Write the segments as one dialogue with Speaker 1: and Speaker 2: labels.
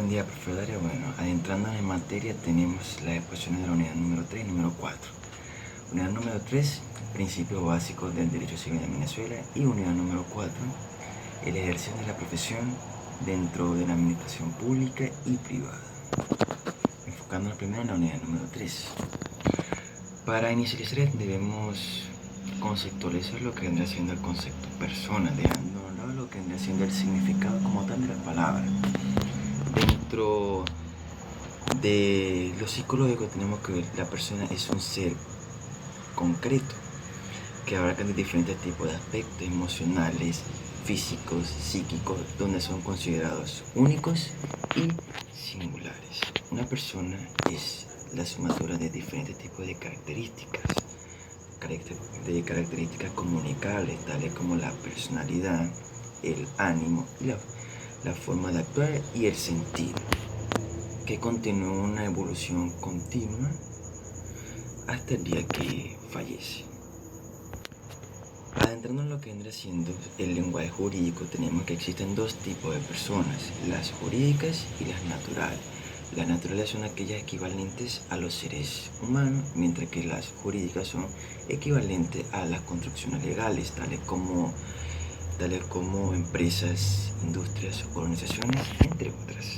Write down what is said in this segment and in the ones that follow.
Speaker 1: Buen día, profesor Darío. Bueno, adentrándonos en materia, tenemos las exposiciones de la unidad número 3 y número 4. Unidad número 3, principios básicos del derecho civil de Venezuela. Y unidad número 4, el ejercicio de la profesión dentro de la administración pública y privada. Enfocándonos primero en la unidad número 3. Para inicializar debemos conceptualizar lo que vendrá siendo el concepto persona, dejando a un lado lo que vendrá siendo el significado como tal de la palabra. Dentro de lo psicológico tenemos que ver la persona es un ser concreto que abarca de diferentes tipos de aspectos emocionales, físicos, psíquicos, donde son considerados únicos y singulares. Una persona es la sumadura de diferentes tipos de características comunicables, tales como la personalidad, el ánimo, la forma de actuar y el sentir, que continúa una evolución continua hasta el día que fallece. Adentrando en lo que vendrá siendo el lenguaje jurídico, tenemos que existen dos tipos de personas, las jurídicas y las naturales. Las naturales son aquellas equivalentes a los seres humanos, mientras que las jurídicas son equivalentes a las construcciones legales, tales como empresas, industrias, organizaciones, entre otras.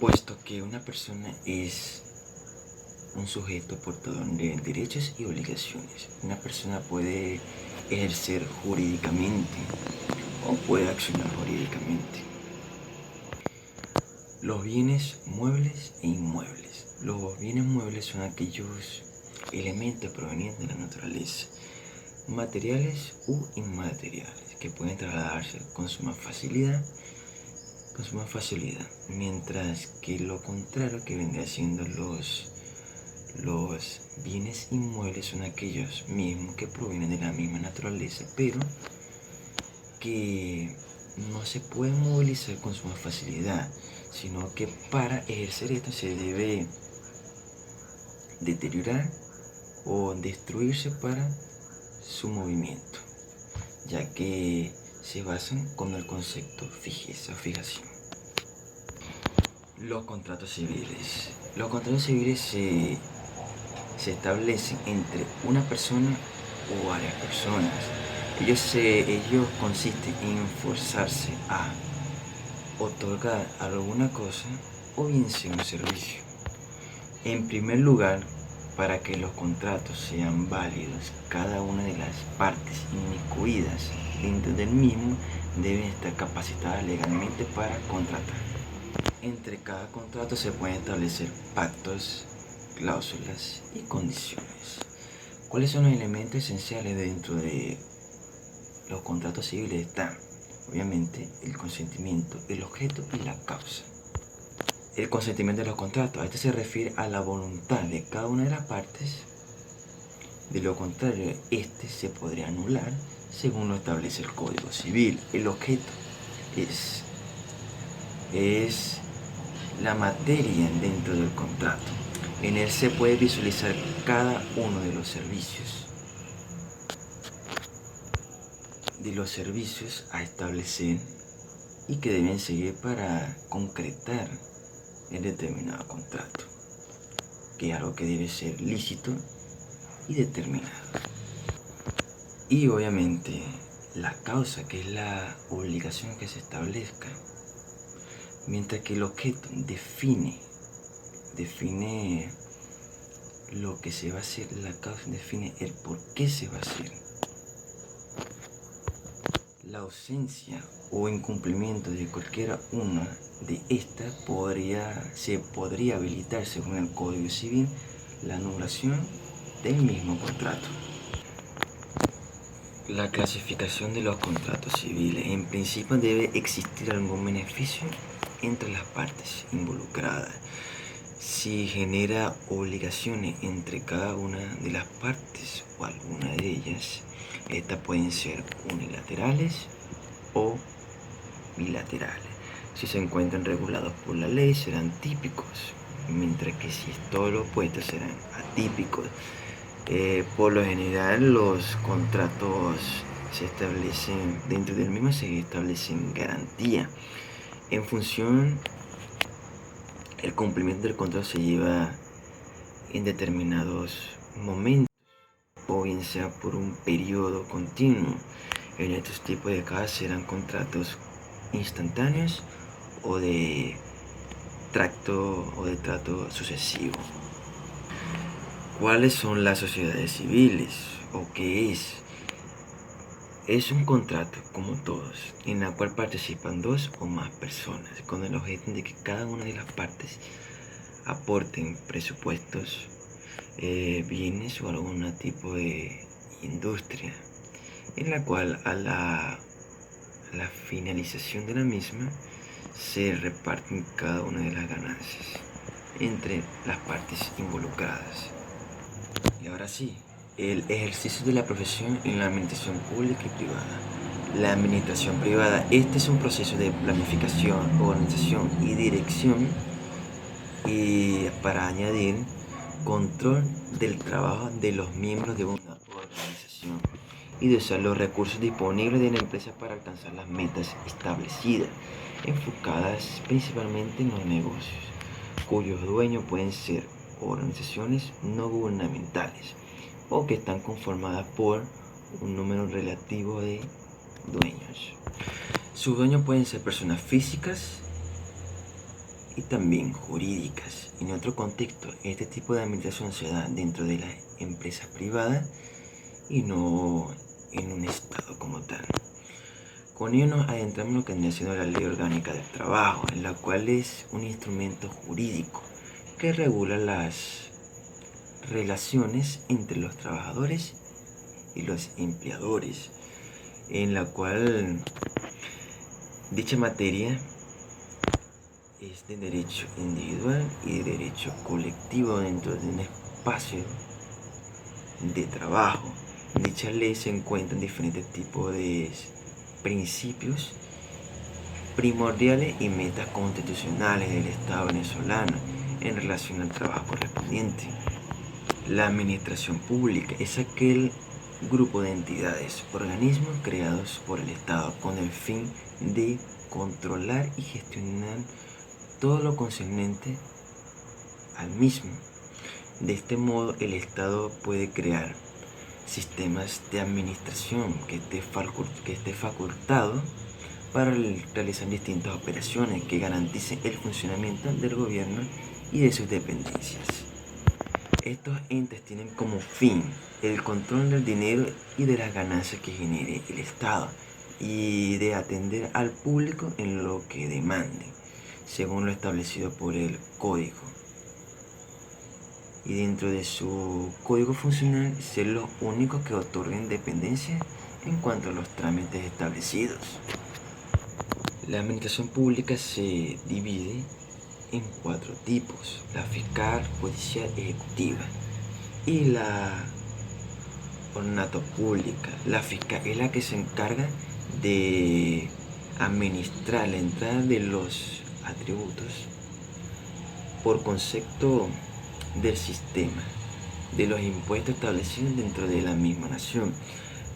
Speaker 1: Puesto que una persona es un sujeto portador de derechos y obligaciones, una persona puede ejercer jurídicamente o puede accionar jurídicamente. Los bienes muebles e inmuebles. Los bienes muebles son aquellos elementos provenientes de la naturaleza, materiales u inmateriales, que pueden trasladarse con suma facilidad, mientras que lo contrario, que vendría siendo los bienes inmuebles, son aquellos mismos que provienen de la misma naturaleza, pero que no se pueden movilizar con suma facilidad, sino que para ejercer esto se debe deteriorar o destruirse para su movimiento, ya que se basan con el concepto fijación. Los contratos civiles. Los contratos civiles se establecen entre una persona o varias personas. Ellos consisten en forzarse a otorgar alguna cosa o bien sea un servicio. En primer lugar, para que los contratos sean válidos, cada una de las partes inmiscuidas dentro del mismo deben estar capacitadas legalmente para contratar. Entre cada contrato se pueden establecer pactos, cláusulas y condiciones. ¿Cuáles son los elementos esenciales dentro de los contratos civiles? Están, obviamente, el consentimiento, el objeto y la causa. El consentimiento de los contratos, a este se refiere a la voluntad de cada una de las partes. De lo contrario, este se podría anular según lo establece el Código Civil. El objeto es la materia dentro del contrato. En él se puede visualizar cada uno de los servicios a establecer y que deben seguir para concretar el determinado contrato, que es algo que debe ser lícito y determinado. Y obviamente la causa, que es la obligación que se establezca, mientras que el objeto define lo que se va a hacer, la causa define el por qué se va a hacer. La ausencia o incumplimiento de cualquiera una de estas se podría habilitar, según el Código Civil, la anulación del mismo contrato. La clasificación de los contratos civiles. En principio debe existir algún beneficio entre las partes involucradas. Si genera obligaciones entre cada una de las partes o alguna de ellas, estas pueden ser unilaterales o bilaterales. Si se encuentran regulados por la ley, serán típicos, mientras que si es todo lo opuesto, serán atípicos. Por lo general, los contratos se establecen, dentro del mismo se establecen garantías en función El cumplimiento del contrato se lleva en determinados momentos, o bien sea por un periodo continuo. En estos tipos de casos serán contratos instantáneos o de trato sucesivo. ¿Cuáles son las sociedades civiles o qué es? Es un contrato, como todos, en la cual participan dos o más personas, con el objeto de que cada una de las partes aporten presupuestos, bienes o algún tipo de industria, en la cual a la finalización de la misma se reparten cada una de las ganancias entre las partes involucradas. Y ahora sí, el ejercicio de la profesión en la administración pública y privada. La administración privada, este es un proceso de planificación, organización y dirección, y para añadir control del trabajo de los miembros de una organización y de usar los recursos disponibles de la empresa para alcanzar las metas establecidas, enfocadas principalmente en los negocios, cuyos dueños pueden ser organizaciones no gubernamentales o que están conformadas por un número relativo de dueños. Sus dueños pueden ser personas físicas y también jurídicas. En otro contexto, este tipo de administración se da dentro de las empresas privadas y no en un estado como tal. Con ello nos adentramos en lo que viene siendo la Ley Orgánica del Trabajo, en la cual es un instrumento jurídico que regula las relaciones entre los trabajadores y los empleadores, en la cual dicha materia es de derecho individual y de derecho colectivo dentro de un espacio de trabajo. En dicha ley se encuentran diferentes tipos de principios primordiales y metas constitucionales del Estado venezolano en relación al trabajo correspondiente. La administración pública es aquel grupo de entidades, organismos creados por el Estado con el fin de controlar y gestionar todo lo concerniente al mismo. De este modo, el Estado puede crear sistemas de administración que esté facultado para realizar distintas operaciones que garanticen el funcionamiento del gobierno y de sus dependencias. Estos entes tienen como fin el control del dinero y de las ganancias que genere el Estado y de atender al público en lo que demande, según lo establecido por el Código. Y dentro de su código funcional ser los únicos que otorguen dependencia en cuanto a los trámites establecidos. La administración pública se divide en 4 tipos: la fiscal, judicial, ejecutiva y la ornato pública. La fiscal es la que se encarga de administrar la entrada de los atributos por concepto del sistema de los impuestos establecidos dentro de la misma nación.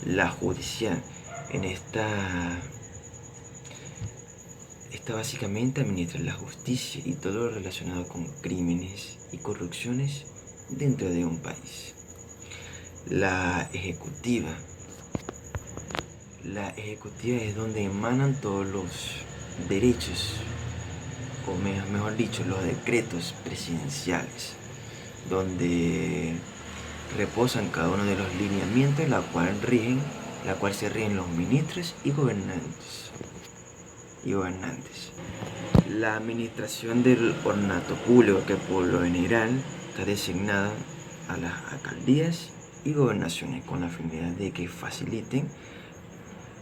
Speaker 1: La judicial, en esta básicamente administra la justicia y todo lo relacionado con crímenes y corrupciones dentro de un país. La ejecutiva es donde emanan todos los derechos, o mejor dicho, los decretos presidenciales, donde reposan cada uno de los lineamientos la cual se rigen los ministros y gobernantes. La administración del ornato público, que por lo general está designada a las alcaldías y gobernaciones con la finalidad de que faciliten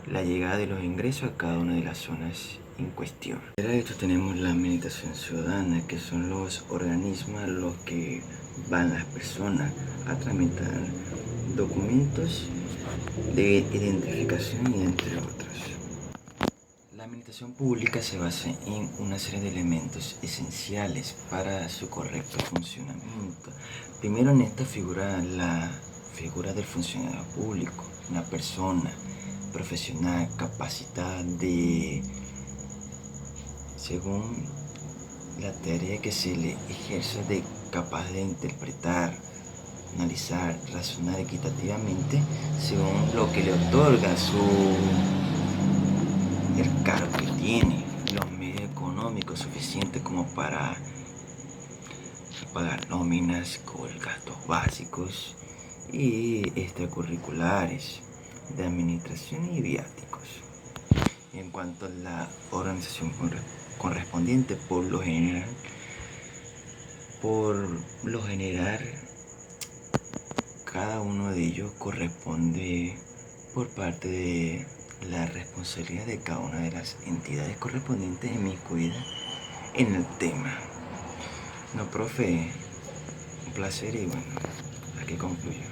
Speaker 1: la llegada de los ingresos a cada una de las zonas en cuestión. Fuera de esto tenemos la administración ciudadana, que son los organismos a los que van las personas a tramitar documentos de identificación y entre otros. La administración pública se basa en una serie de elementos esenciales para su correcto funcionamiento. Primero en esta figura la figura del funcionario público, una persona profesional capacitada según la tarea que se le ejerce de capaz de interpretar, analizar, razonar equitativamente según lo que le otorga el cargo que tiene, los medios económicos suficientes como para pagar nóminas, cubrir gastos básicos y extracurriculares de administración y viáticos. En cuanto a la organización correspondiente, por lo general, cada uno de ellos corresponde por parte de la responsabilidad de cada una de las entidades correspondientes inmiscuidas en el tema. No, profe, un placer y bueno, aquí concluyo.